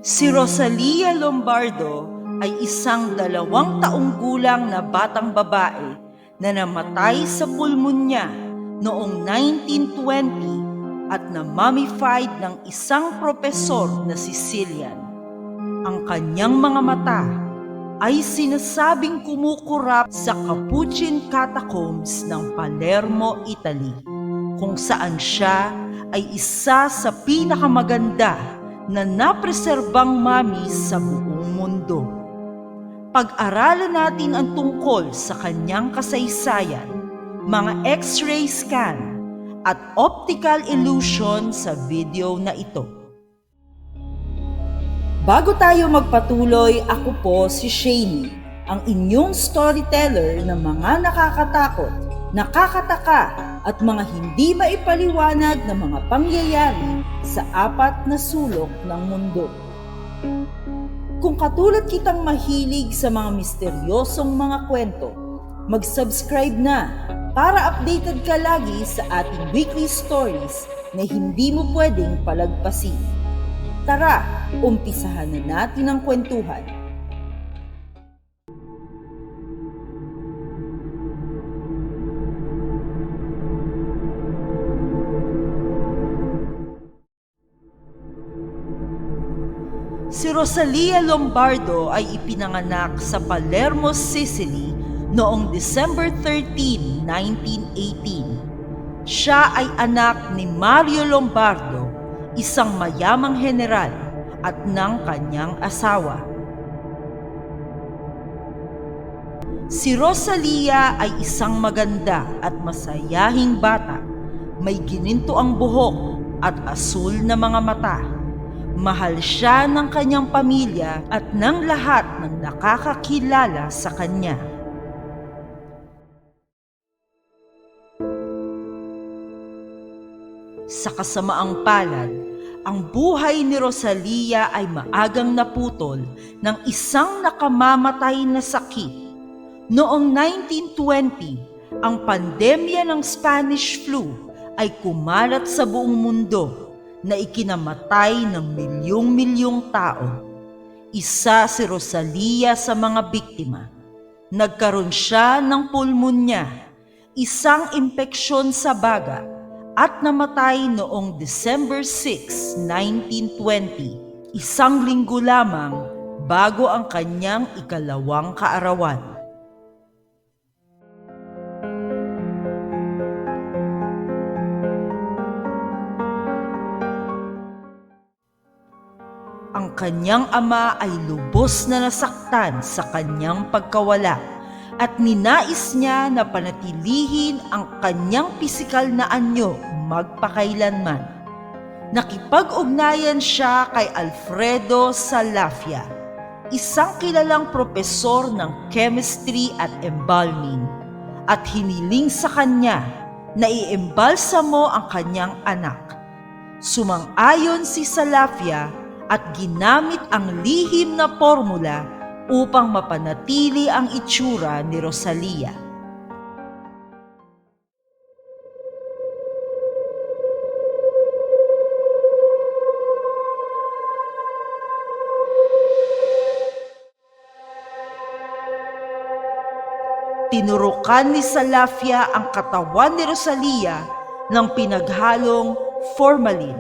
Si Rosalia Lombardo ay isang 2 taong gulang na batang babae na namatay sa pulmonya noong 1920 at na-mummified ng isang propesor na Sicilian. Ang kanyang mga mata ay sinasabing kumukurap sa Capuchin Catacombs ng Palermo, Italy, kung saan siya ay isa sa pinakamaganda na napreserbang mami sa buong mundo. Pag-aralan natin ang tungkol sa kanyang kasaysayan, mga X-ray scan at optical illusion sa video na ito. Bago tayo magpatuloy, ako po si Shani, ang inyong storyteller ng mga nakakatakot, nakakataka at mga hindi maipaliwanag na mga pangyayari sa 4 na sulok ng mundo. Kung katulad kitang mahilig sa mga misteryosong mga kwento, mag-subscribe na para updated ka lagi sa ating weekly stories na hindi mo pwedeng palagpasin. Tara, umpisahan na natin ang kwentuhan. Si Rosalia Lombardo ay ipinanganak sa Palermo, Sicily noong December 13, 1918. Siya ay anak ni Mario Lombardo, isang mayamang heneral, at ng kanyang asawa. Si Rosalia ay isang maganda at masayahing bata, may gininto ang buhok at asul na mga mata. Mahal siya ng kanyang pamilya at ng lahat ng nakakakilala sa kanya. Sa kasamaang palad, ang buhay ni Rosalia ay maagang naputol ng isang nakamamatay na sakit. Noong 1920, ang pandemya ng Spanish flu ay kumalat sa buong mundo na ikinamatay ng milyong-milyong tao. Isa si Rosalia sa mga biktima. Nagkaroon siya ng pulmonya, isang impeksyon sa baga, at namatay noong December 6, 1920, isang linggo lamang bago ang kanyang 2nd kaarawan. Ang kanyang ama ay lubos na nasaktan sa kanyang pagkawala at ninais niya na panatilihin ang kanyang pisikal na anyo magpakailanman. Nakipag-ugnayan siya kay Alfredo Salafia, isang kilalang propesor ng chemistry at embalming, at hiniling sa kanya na iembalsamo ang kanyang anak. Sumang-ayon si Salafia at ginamit ang lihim na formula upang mapanatili ang itsura ni Rosalia. Tinurukan ni Salafia ang katawan ni Rosalia ng pinaghalong formalin,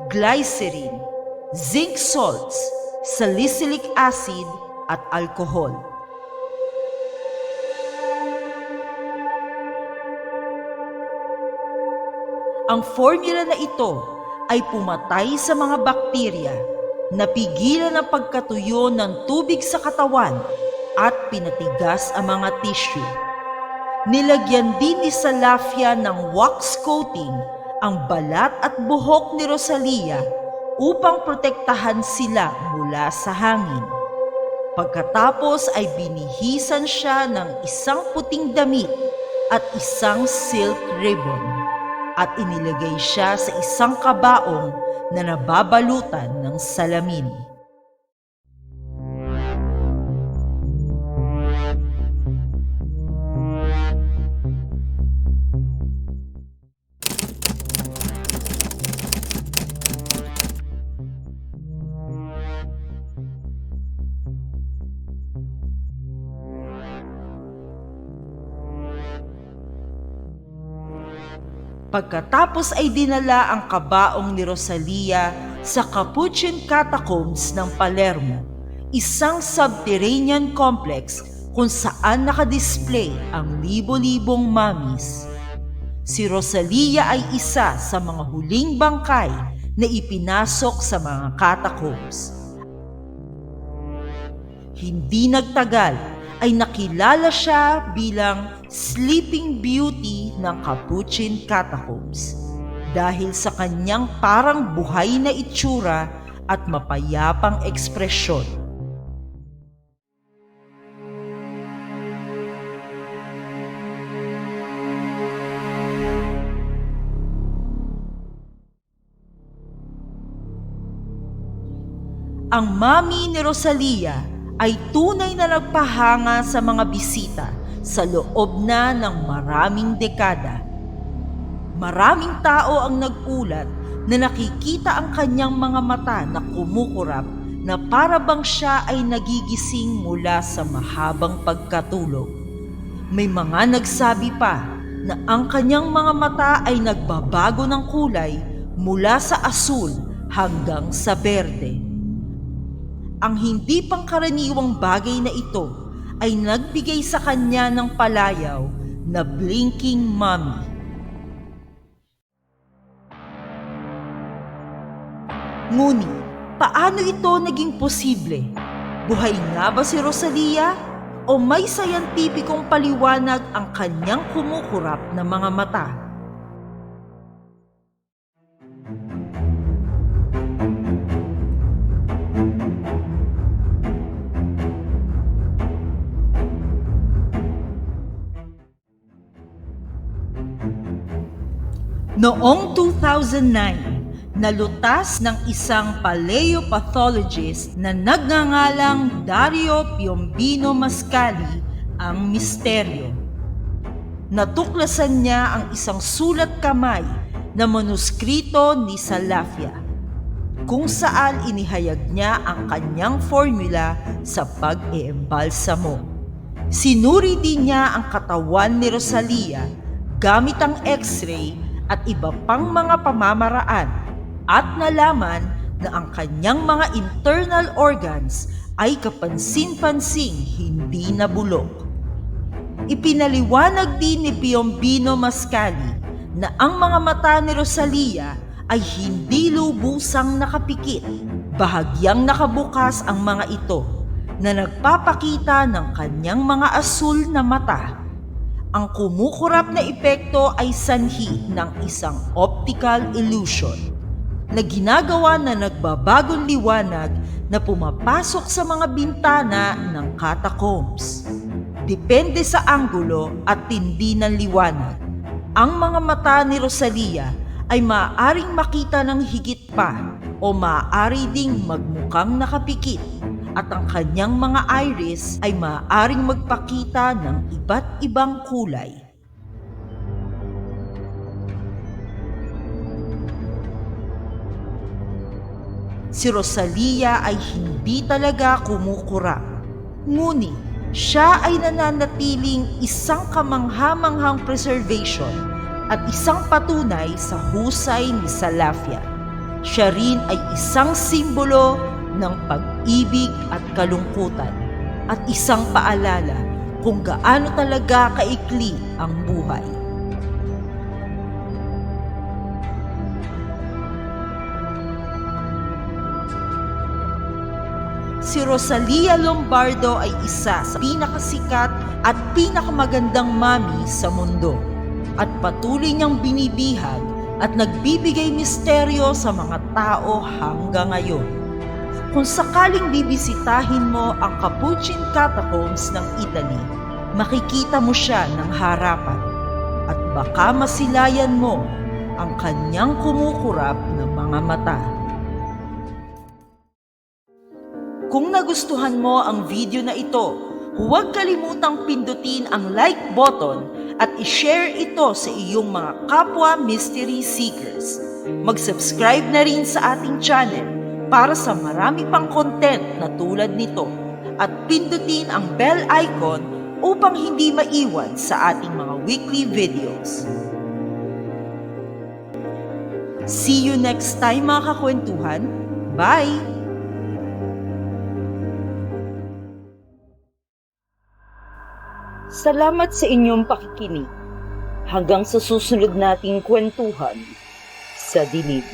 glycerin, zinc salts, salicylic acid at alcohol. Ang formula na ito ay pumatay sa mga bakterya, napigilan ang pagkatuyo ng tubig sa katawan at pinatigas ang mga tissue. Nilagyan din ni Salafia ng wax coating ang balat at buhok ni Rosalia upang protektahan sila mula sa hangin. Pagkatapos ay binihisan siya ng isang puting damit at isang silk ribbon at inilagay siya sa isang kabaong na nababalutan ng salamin. Pagkatapos ay dinala ang kabaong ni Rosalia sa Capuchin Catacombs ng Palermo, isang subterranean complex kung saan nakadisplay ang libo-libong mummies. Si Rosalia ay isa sa mga huling bangkay na ipinasok sa mga catacombs. Hindi nagtagal ay nakilala siya bilang Sleeping Beauty ng Capuchin Catacombs dahil sa kanyang parang buhay na itsura at mapayapang ekspresyon. Ang mami ni Rosalia ay tunay na nagpahanga sa mga bisita sa loob na ng maraming dekada. Maraming tao ang nagulat na nakikita ang kanyang mga mata na kumukurap na para bang siya ay nagigising mula sa mahabang pagkatulog. May mga nagsabi pa na ang kanyang mga mata ay nagbabago ng kulay mula sa asul hanggang sa berde. Ang hindi pangkaraniwang bagay na ito ay nagbigay sa kanya ng palayaw na blinking mummy. Ngunit, paano ito naging posible? Buhay nga ba si Rosalia? O may sayantipikong paliwanag ang kanyang kumukurap na mga mata? Noong 2009, nalutas ng isang paleopathologist na nagngangalang Dario Piombino Mascali ang misteryo. Natuklasan niya ang isang sulat kamay na manuskrito ni Salafia, kung saan inihayag niya ang kanyang formula sa pag-eembalsamo. Sinuri din niya ang katawan ni Rosalia gamit ang X-ray at iba pang mga pamamaraan at nalaman na ang kanyang mga internal organs ay kapansin-pansing hindi nabulok. Ipinaliwanag din ni Piombino Mascali na ang mga mata ni Rosalia ay hindi lubusang nakapikit, bahagyang nakabukas ang mga ito na nagpapakita ng kanyang mga asul na mata. Ang kumukurap na epekto ay sanhi ng isang optical illusion na ginagawa na nagbabagong liwanag na pumapasok sa mga bintana ng catacombs. Depende sa anggulo at tindi ng liwanag, ang mga mata ni Rosalia ay maaaring makita ng higit pa o maaari ding magmukhang nakapikit, at ang kanyang mga iris ay maaaring magpakita ng iba't ibang kulay. Si Rosalia ay hindi talaga kumukurap, ngunit siya ay nananatiling isang kamangha-manghang preservation at isang patunay sa husay ni Salafia. Siya rin ay isang simbolo ng pag-ibig at kalungkutan at isang paalala kung gaano talaga kaikli ang buhay. Si Rosalia Lombardo ay isa sa pinakasikat at pinakamagandang mami sa mundo at patuloy niyang binibihag at nagbibigay misteryo sa mga tao hanggang ngayon. Kung sakaling bibisitahin mo ang Capuchin Catacombs ng Italy, makikita mo siya ng harapan at baka masilayan mo ang kanyang kumukurap na mga mata. Kung nagustuhan mo ang video na ito, huwag kalimutang pindutin ang like button at i-share ito sa iyong mga kapwa mystery seekers. Mag-subscribe na rin sa ating channel para sa marami pang content na tulad nito at pindutin ang bell icon upang hindi maiwan sa ating mga weekly videos. See you next time mga kakwentuhan. Bye! Salamat sa inyong pakikinig. Hanggang sa susunod nating kwentuhan sa dilim.